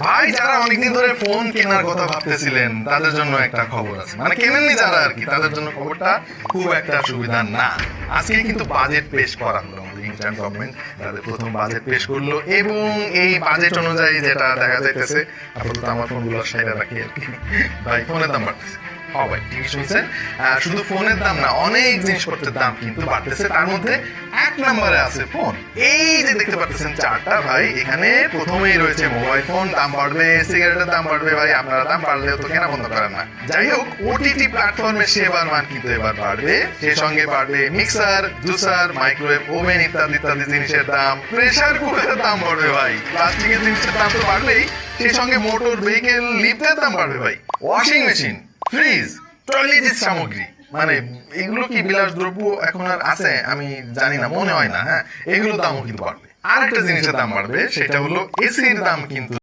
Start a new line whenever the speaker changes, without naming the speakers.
ভাই যারা অনেকদিন ধরে ফোন কেনার কথা ভাবতেছিলেন তাদের জন্য একটা খবর আছে, মানে কেনেননি যারা আর কি, তাদের জন্য খবরটা খুব একটা সুবিধা না। আজকে কিন্তু বাজেট পেশ করা হলো, আমাদের ইন্ডিয়ান গভর্নমেন্ট তাদের প্রথম বাজেট পেশ করলো এবং এই বাজেট অনুযায়ী যেটা দেখা যাইতেছে, আপাতত আমার ফোনগুলো সাইডে রাখি আর কি, ভাই ফোনের দাম বাড়তেছে। হ্যাঁ ভাই ঠিক শুনছেন, শুধু ফোনের দাম না, অনেক জিনিসপত্রের দাম কিন্তু বাড়তেছে। তার মধ্যে এক নম্বরে আছে ফোন। এই যে দেখতে পাচ্ছেন চারটা ভাই, এখানে প্রথমেই রয়েছে মোবাইল ফোন, দাম বাড়বে, সিগারেটের দাম বাড়বে। ভাই আপনারা দাম বাড়লেও তো কেনা বন্ধ করেন না। যাই হোক, ওটিটি প্ল্যাটফর্মের সেবার মান কিন্তু এবার বাড়বে, সেই সঙ্গে বাড়বে মিক্সার, জুসার, মাইক্রোওয়েভ ওভেন ইত্যাদি ইত্যাদি জিনিসের দাম। প্রেসার কুকারের দাম বাড়বে ভাই, প্লাস্টিকের জিনিসের দাম তো বাড়বেই, সেই সঙ্গে মোটর ভেহিকেল লিফটের দাম বাড়বে ভাই। ওয়াশিং মেশিন, ফ্রিজ, টয়লেটের সামগ্রী, মানে এগুলো কি বিলাস দ্রব্য এখন আর আছে আমি জানি না, মনে হয় না। হ্যাঁ, এগুলোর দামও কিন্তু বাড়বে। আর একটা জিনিসের দাম বাড়বে, সেটা হলো এসির দাম কিন্তু